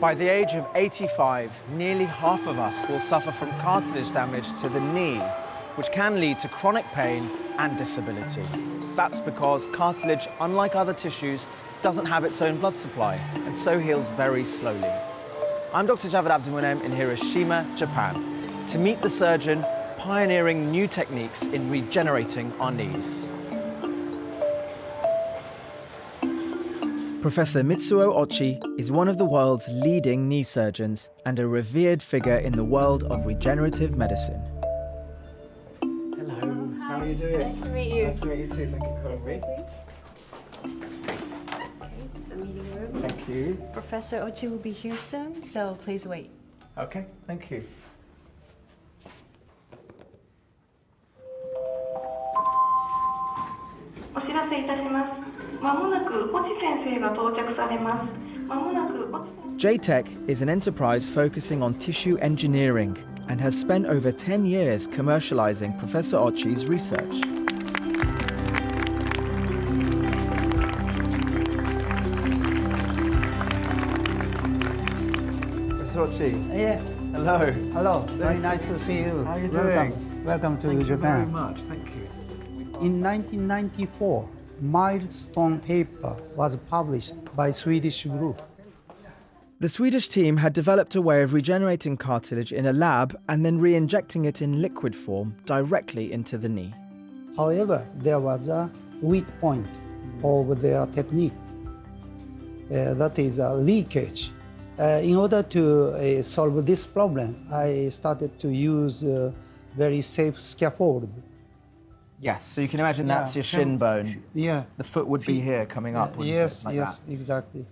By the age of 85, nearly half of us will suffer from cartilage damage to the knee, which can lead to chronic pain and disability. That's because cartilage, unlike other tissues, doesn't have its own blood supply and so heals very slowly. I'm Dr. Javed Abdulmunem in Hiroshima, Japan, to meet the surgeon pioneering new techniques in regenerating our knees. Professor Mitsuo Ochi is one of the world's leading knee surgeons and a revered figure in the world of regenerative medicine. Hello, how are you doing? Nice to meet you. Nice to meet you too, thank you for having me. Okay, it's the meeting room. Thank you. Professor Ochi will be here soon, so please wait. Okay, thank you. お知らせいたします。まもなく越智先生が到着されます。まもなく越智 JTech is an enterprise focusing on tissue engineering and has spent over 10 years commercializing Professor Ochi's research. Professor Ochi. Yeah. Hello. Hello. Very Nice nice to see you. How are you Welcome. doing? Welcome to Thank you very Japan. much. Thank you. In 1994, milestone paper was published by Swedish group. The Swedish team had developed a way of regenerating cartilage in a lab and then re-injecting it in liquid form directly into the knee. However, there was a weak point of their technique. That is a leakage. In order to solve this problem, I started to use very safe scaffold. Yes, so you can imagine Yeah, that's your shin bone. Yeah. The foot would be here coming up. wouldn't Yes, it? Like yes, that. exactly.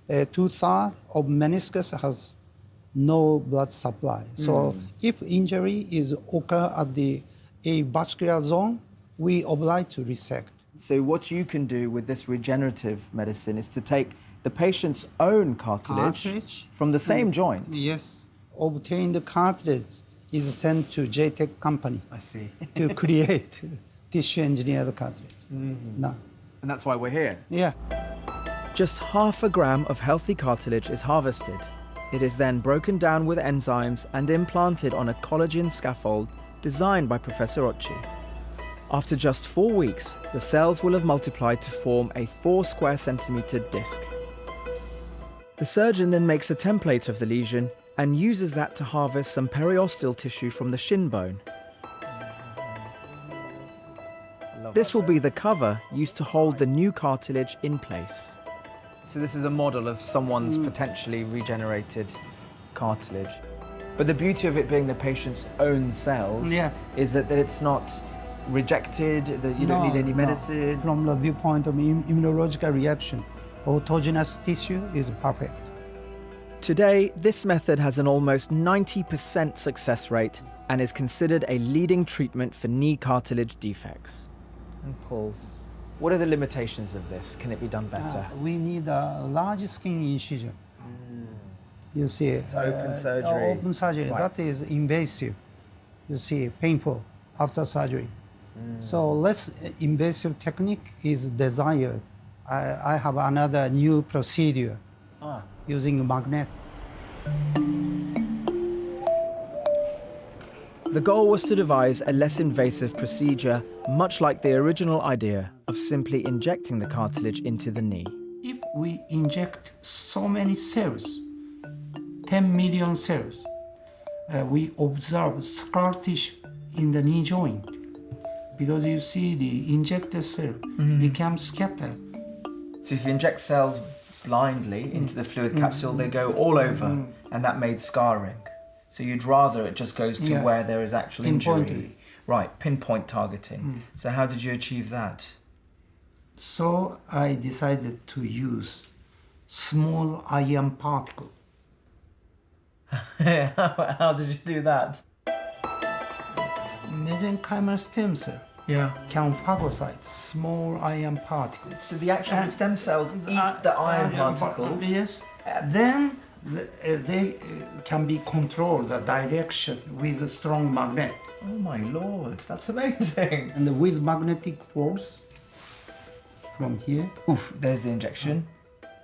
2/3 of meniscus has no blood supply. So if injury is occur at the avascular zone, we oblige to resect. So what you can do with this regenerative medicine is to take the patient's own cartilage, from the same joint. Yes, obtained cartilage is sent to JTech company I see. to create tissue engineered cartilage. Now, And that's why we're here. yeah. Just half a gram of healthy cartilage is harvested. It is then broken down with enzymes and implanted on a collagen scaffold designed by Professor Ochi. After just 4 weeks, the cells will have multiplied to form a 4 square centimeter disc. The surgeon then makes a template of the lesion and uses that to harvest some periosteal tissue from the shin bone. This will be the cover used to hold the new cartilage in place. So this is a model of someone's potentially regenerated cartilage. But the beauty of it being the patient's own cells is that it's not rejected, that you don't need any medicine. From the viewpoint of immunological reaction, autogenous tissue is perfect. Today, this method has an almost 90% success rate and is considered a leading treatment for knee cartilage defects. And Paul, what are the limitations of this? Can it be done better? We need a large skin incision. You see, It's open surgery. Open surgery. Right. That is invasive. You see, painful after surgery. So less invasive technique is desired. I have another new procedure using a magnet. The goal was to devise a less invasive procedure, much like the original idea of simply injecting the cartilage into the knee. If we inject so many cells, 10 million cells, we observe scar tissue in the knee joint. Because you see the injected cell become scattered. So if you inject cells blindly into the fluid capsule, they go all over, and that made scarring. So you'd rather it just goes to where there is actual injury. Pinpointed. Right, pinpoint targeting. So how did you achieve that? So I decided to use small iron particle. How did you do that? Mesenchymal stem cell can phagocyte small iron particles. So the actual stem cells eat the iron particles. Yes. Then they can be controlled the direction with a strong magnet. Oh my lord, that's amazing. And with magnetic force from here, There's the injection.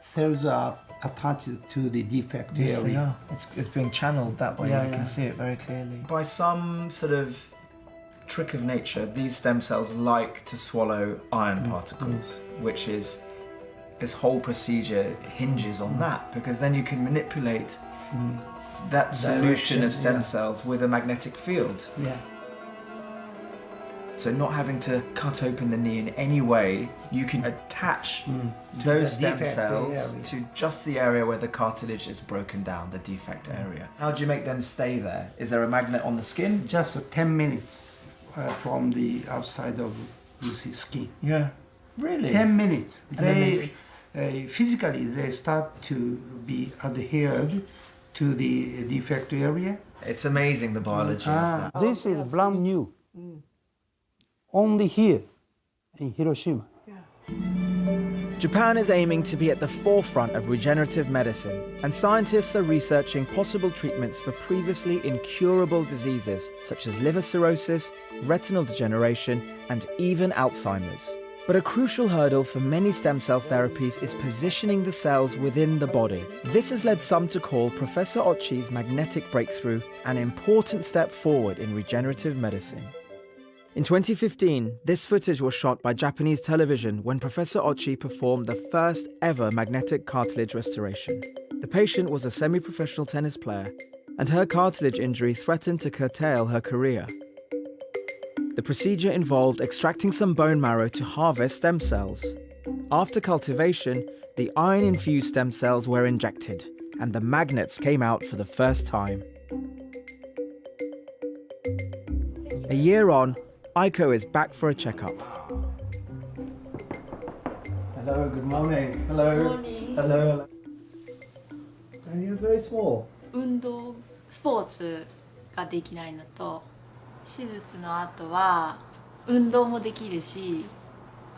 cells are attached to the defect Yes, area. they are. It's being channeled that way. Yeah, You yeah. can see it very clearly. By some sort of trick of nature, these stem cells like to swallow iron particles, which is this whole procedure hinges on that, because then you can manipulate that solution of stem cells with a magnetic field. Yeah. So not having to cut open the knee in any way, you can attach those the stem defect cells area. to just the area where the cartilage is broken down, the defect area. How do you make them stay there? Is there a magnet on the skin? Just 10 minutes from the outside of skin. Yeah. Really? 10 minutes. then Physically they start to be adhered to the defect area. It's amazing, the biology of that. This is brand new. Only here in Hiroshima. Japan is aiming to be at the forefront of regenerative medicine, and scientists are researching possible treatments for previously incurable diseases such as liver cirrhosis, retinal degeneration, and even Alzheimer's. But a crucial hurdle for many stem cell therapies is positioning the cells within the body. This has led some to call Professor Ochi's magnetic breakthrough an important step forward in regenerative medicine. In 2015, this footage was shot by Japanese television when Professor Ochi performed the first ever magnetic cartilage restoration. The patient was a semi-professional tennis player, and her cartilage injury threatened to curtail her career. The procedure involved extracting some bone marrow to harvest stem cells. After cultivation, the iron-infused stem cells were injected, and the magnets came out for the first time. A year on, Aiko is back for a checkup. Hello, good morning. Hello. Good morning. Hello. And you're very small. 運動スポーツができないのと手術の後は運動もできるし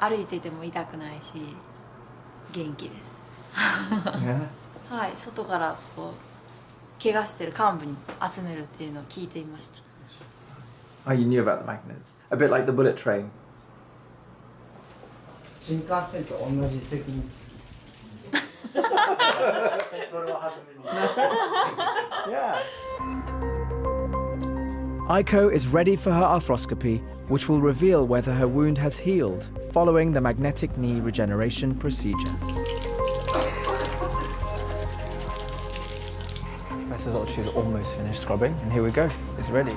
歩いてても痛くないし元気です Yeah. はい外からこう怪我してる幹部に集めるっていうのを聞いていました Oh, you knew about the magnets. A bit like the bullet train. 新幹線と同じテクニック。それを初めに。Yeah. Aiko is ready for her arthroscopy, which will reveal whether her wound has healed following the magnetic knee regeneration procedure. Professor Zolchi is almost finished scrubbing, and here we go. It's ready.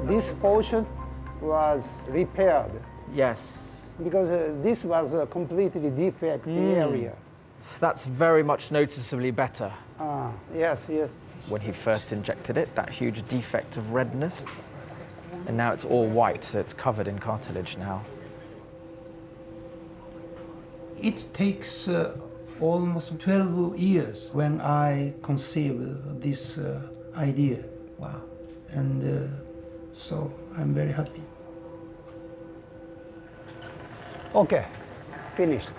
This portion was repaired Yes. because this was a completely defect area. That's very much noticeably better. Yes, yes. When he first injected it, that huge defect of redness. And now it's all white, so it's covered in cartilage now. It takes almost 12 years when I conceived this idea. Wow. And so I'm very happy. Okay, finished.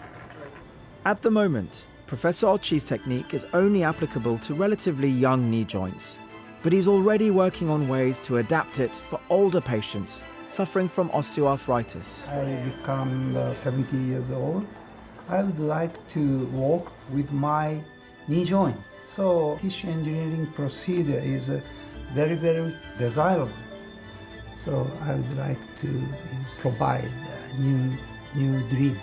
At the moment, Professor Ochi's technique is only applicable to relatively young knee joints, but he's already working on ways to adapt it for older patients suffering from osteoarthritis. I become 70 years old. I would like to walk with my knee joint. So tissue engineering procedure is very, very desirable. So I would like to provide a new dream.